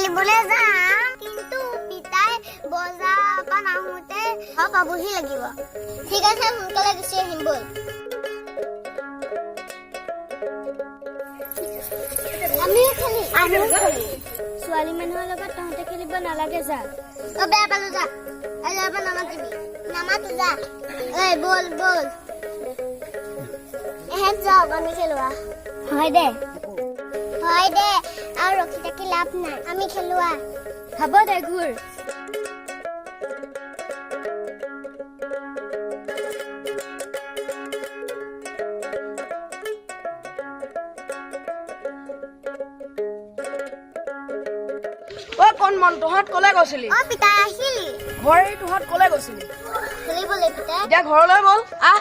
খেলিবলৈ যাম কিন্তু পিতাই বজাৰৰ পৰা নাহোঁতে পাবহি লাগিব ঠিক আছে সোনকালে গুচি আহিম বল আমিও খেলি ছোৱালী মানুহৰ লগত তহঁতে খেলিব নালাগে যা বেয়া পালো যা আজিৰ পৰা নামাতো যা ঐ বল বল এহেঁত যাওক আমি খেলোৱা হয় দে আৰু ৰখি থাকি লাভ নাই আমি খেলোৱা হ'ব দে ঘূৰ কোন মন তোহাত কলে গৈছিলি পিতাই আহিলি ঘৰে তোহাত কলে গৈছিলি খেলিবলৈ পিতাই এতিয়া ঘৰলৈ বল আহ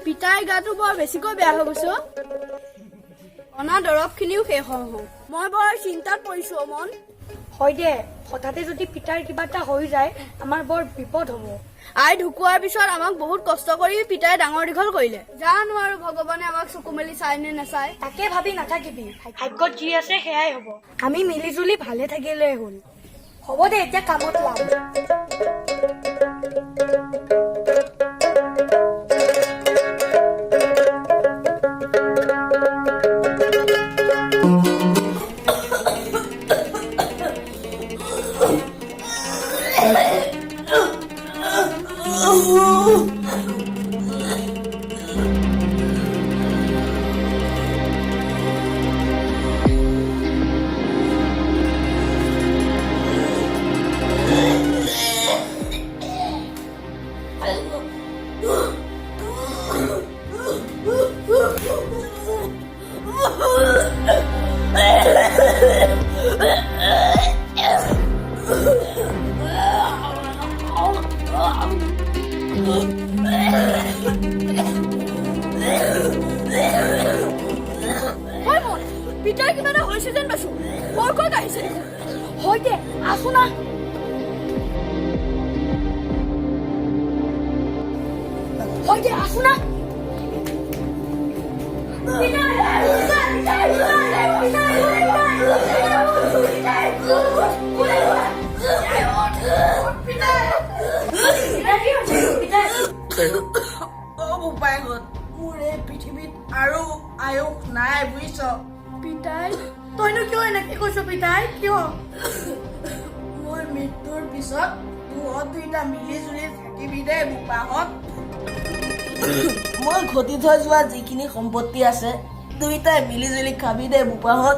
পিতাই গাটো বৰ বেছিকৈ বেয়া হৈ গৈছে অনা দৰৱখিনিও শেষ হওঁ মই বৰ চিন্তাত পৰিছো মন হয় দে হঠাতে যদি পিতাৰ কিবা এটা হৈ যায় আমাৰ বৰ বিপদ হ'ব আই ঢুকুৱাৰ পিছত আমাক বহুত কষ্ট কৰি পিতাই ডাঙৰ দীঘল কৰিলে জানো আৰু ভগৱানে আমাক চকু মেলি চাই নে নাচায় তাকে ভাবি নাথাকিবি ভাগ্যত যি আছে সেয়াই হ'ব আমি মিলি জুলি ভালে থাকিলে হ'ল হ'ব দে এতিয়া কামত লাগ পিতাই কিবা এটা হৈছে যেন পাইছো বৰ ক'ত আহিছে হয় দে আছো না হয় দে আছো না মোৰ এই পৃথিৱীত আৰু আয়ুস নাই বুজিছ পিতাই তইনো কিয় এনেকে কৈছ পিতাই কিয় মোৰ মৃত্যুৰ পিছত তহঁত দুইটা মিলি জুলি থাকিবি দে বোপাহঁত মই ঘটি থৈ যোৱা যিখিনি সম্পত্তি আছে দুইটাই মিলি জুলি খাবি দে বোপাহঁত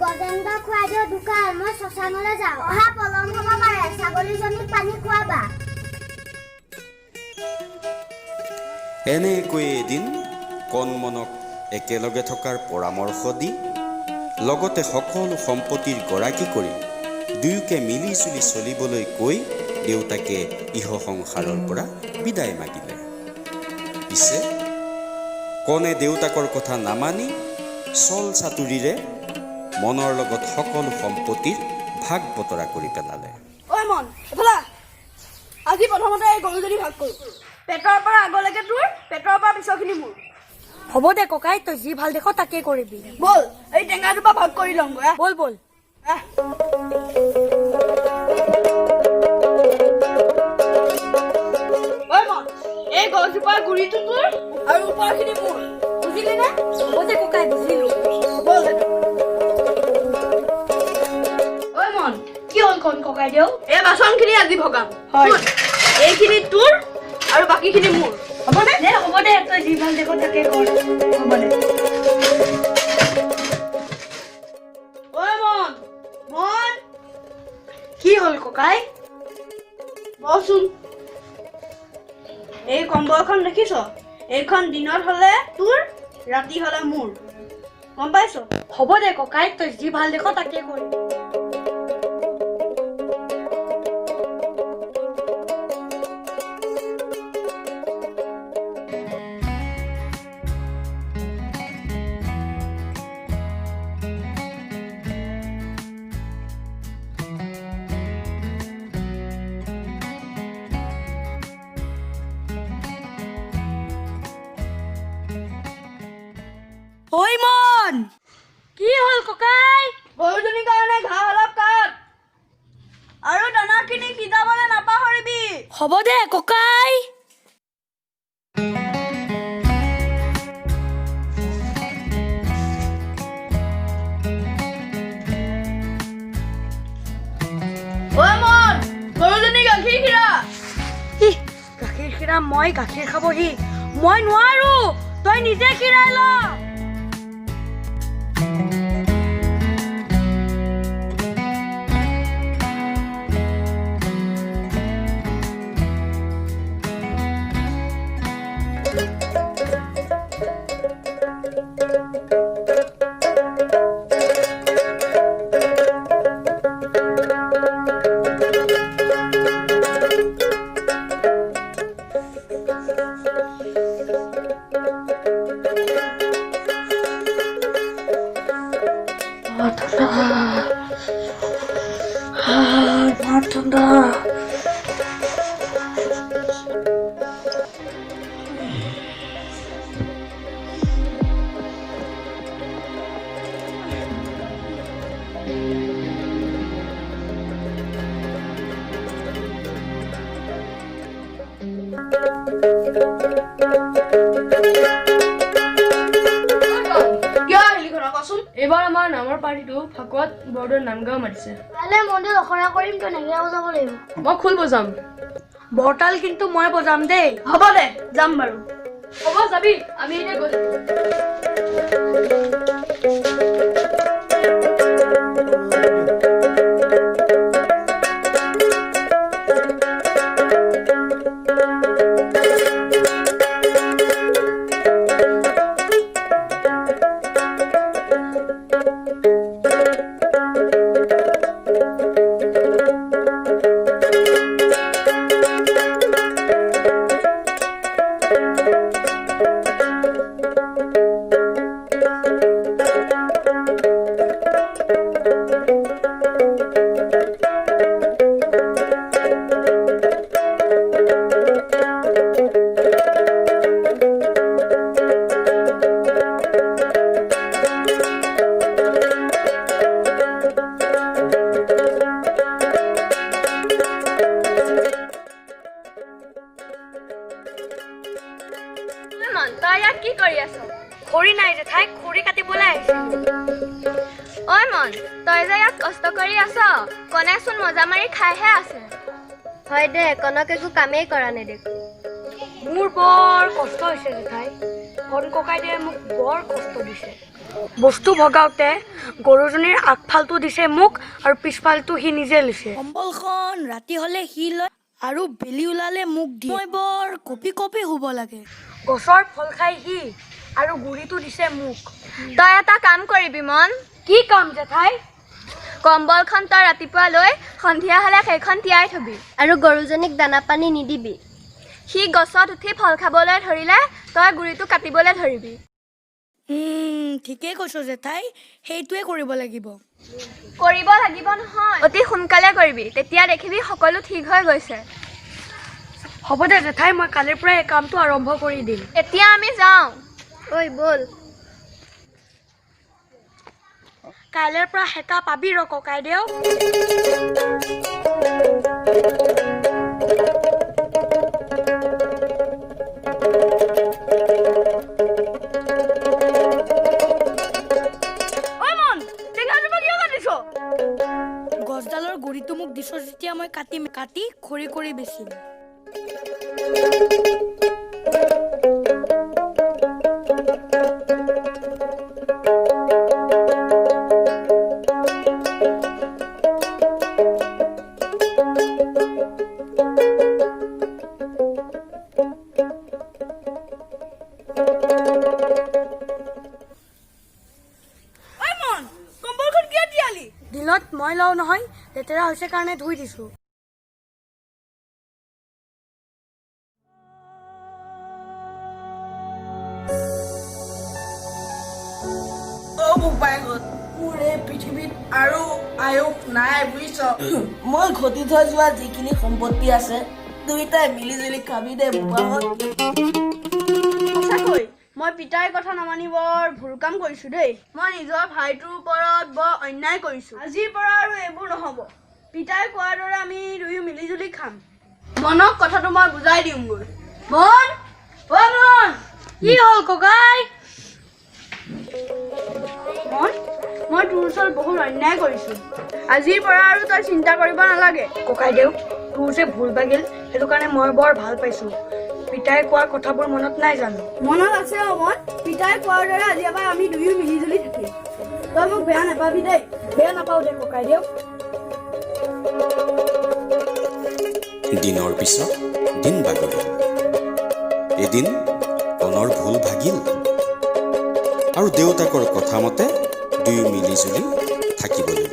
গজেন্দ্ৰ খুৱাইদেউ দোকান মই শ্মশানলৈ যাওঁ অহা পলম হ'ব পাৰে ছাগলীজনীক পানী খুৱাবা এনেকৈ এদিন কণমনক একেলগে থকাৰ পৰামৰ্শ দি লগতে সকলো সম্পত্তিৰ গৰাকী কৰি দুয়োকে মিলি জুলি চলিবলৈ কৈ দেউতাকে ইহ সংসাৰৰ পৰা বিদায় মাগিলে পিছে কণে দেউতাকৰ কথা নামানি চল চাতুৰিৰে মনৰ লগত সকলো সম্পত্তিৰ ভাগ বতৰা কৰি পেলালে ঐ মন এফালে আজি প্ৰথমতে এই গৰুজনী ভাগ কৰো পেটৰ পৰা আগলৈকে তোৰ পেটৰ পৰা পিছৰখিনি মোৰ হ'ব দে ককাই তই যি ভাল দেখ তাকে কৰিবি বল এই টেঙাটোৰ পৰা ভাগ কৰি লওঁ বল বল এই গছজোপাৰ গুৰিটো তোৰ আৰু ওপৰখিনি মোৰ বুজিলি নে হ'ব দে ককাই বুজিলো বল কি হ'ল কোন ককাই দেউ এই বাচনখিনি আজি ভগাম হয় এইখিনি তোৰ আৰু বাকীখিনি মোৰ হ'বনে হ'ব দে তই যি ভাল দেখ তাকে কৰ হ'ব দে ককাই বচোন এই কম্বলখন দেখিছ এইখন দিনত হলে তোৰ ৰাতি হলে মোৰ গম পাইছ হ'ব দে ককাই তই যি ভাল দেখ তাকে কৰি ঐ মন কি হ'ল ককাই গৰুজনীৰ কাৰণে ঘাঁহ অলপ কাট আৰু দানাখিনি সিজাবলৈ নাপাহৰিবি হ'ব দে ককাই ঐ মন গৰুজনী গাখীৰ খিৰা গাখীৰ খিৰা মই গাখীৰ খাবহি মই নোৱাৰো তই নিজে খিৰাই ল ঠাণ্ডা এইবাৰ আমাৰ নামৰ পাৰ্টিটো ফাকুৱাত বৰদোৱাৰ নাম গাঁও মাতিছে কাইলৈ মন্দিৰ অখৰা কৰিম তই নেগেৰা বজাব লাগিব মই খোল বজাম বৰতাল কিন্তু মই বজাম দেই হ'ব দে যাম বাৰু হ'ব যাবি আমি এতিয়া গৈ তই ইয়াত কি কৰি আছ খৰি নাই জেঠাই খৰি কাটিবলৈ আহিছে ঐ মন তই যে ইয়াত কষ্ট কৰি আছ কনেচোন মজা মাৰি খাইহে আছে হয় দে কনক একো কামেই কৰা নেদেখো মোৰ বৰ কষ্ট হৈছে জেঠাই কণ ককাইদেৱে মোক বৰ কষ্ট দিছে বস্তু ভগাওঁতে গৰুজনীৰ আগফালটো দিছে মোক আৰু পিছফালটো সি নিজে লৈছে কম্বলখন ৰাতি হ'লে সি লয় আৰু বেলি ওলালে মোক দিয়ে মই বৰ কপি কপি শুব লাগে গছৰ ফল খাই সি আৰু গুৰিটো দিছে মোক তই এটা কাম কৰিবি মন কি কাম জেঠাই কম্বলখন তই ৰাতিপুৱা লৈ সন্ধিয়া হ'লে সেইখন তিয়াই থবি আৰু গৰুজনীক দানা পানী নিদিবি সি গছত উঠি ফল খাবলৈ ধৰিলে তই গুৰিটো কাটিবলৈ ধৰিবি ঠিকেই কৈছ জেঠাই সেইটোৱে কৰিব লাগিব নহয় অতি সোনকালে কৰিবি তেতিয়া দেখিবি সকলো ঠিক হৈ গৈছে হ'ব দে জেঠাই মই কালিৰ পৰা এই কামটো আৰম্ভ কৰি দিম এতিয়া আমি যাওঁ ঐ বল কাইলৈৰ পৰা হেতা পাবি ৰ ককাইদেউ গছডালৰ গুৰিটো মোক দিছ যেতিয়া মই কাটি খৰি কৰি বেচিম দিনত মই লওঁ নহয়, লেতেৰা হৈছে কাৰণে ধুই দিছোঁ। মোৰ এই পৃথিৱীত আৰু আয়ুস নাই বুজিছ। মই ঘটি থৈ যোৱা যিখিনি সম্পত্তি আছে দুইটাই মিলি জুলি খাবি দে বুবাহঁত। সঁচাকৈ মই পিতাইৰ কথা নামানি বৰ ভুল কাম কৰিছোঁ দেই। মই নিজৰ ভাইটোৰ ওপৰত বৰ অন্যায় কৰিছোঁ। আজিৰ পৰা আৰু এইবোৰ নহ'ব। পিতাই কোৱাৰ দৰে আমি দুয়ো মিলি জুলি খাম। মনক কথাটো মই বুজাই দিওঁগৈ। মন, অ' মন, কি হ'ল ককাই? মন, মই তোৰ ওচৰত বহুত অন্যায় কৰিছোঁ। আজিৰ পৰা আৰু তই চিন্তা কৰিব নালাগে। ককাইদেউ, তোৰ যে ভুল ভাগিল সেইটো কাৰণে মই বৰ ভাল পাইছোঁ। পিতাই কোৱা কথাবোৰ মনত নাই জানো? মনত আছে অমন, পিতাই কোৱাৰ দৰে আজি এবাৰ আমি দুয়ো মিলি জুলি থাকিম। তই মোক বেয়া নাপাবি দেই। বেয়া নাপাওঁ দে ককাইদেউ। দিনৰ পিছত দিন বাগৰিল। এদিন কণৰ ভুল ভাগিল আৰু দেউতাকৰ কথা মতে দুয়ো মিলি জুলি থাকিবলৈ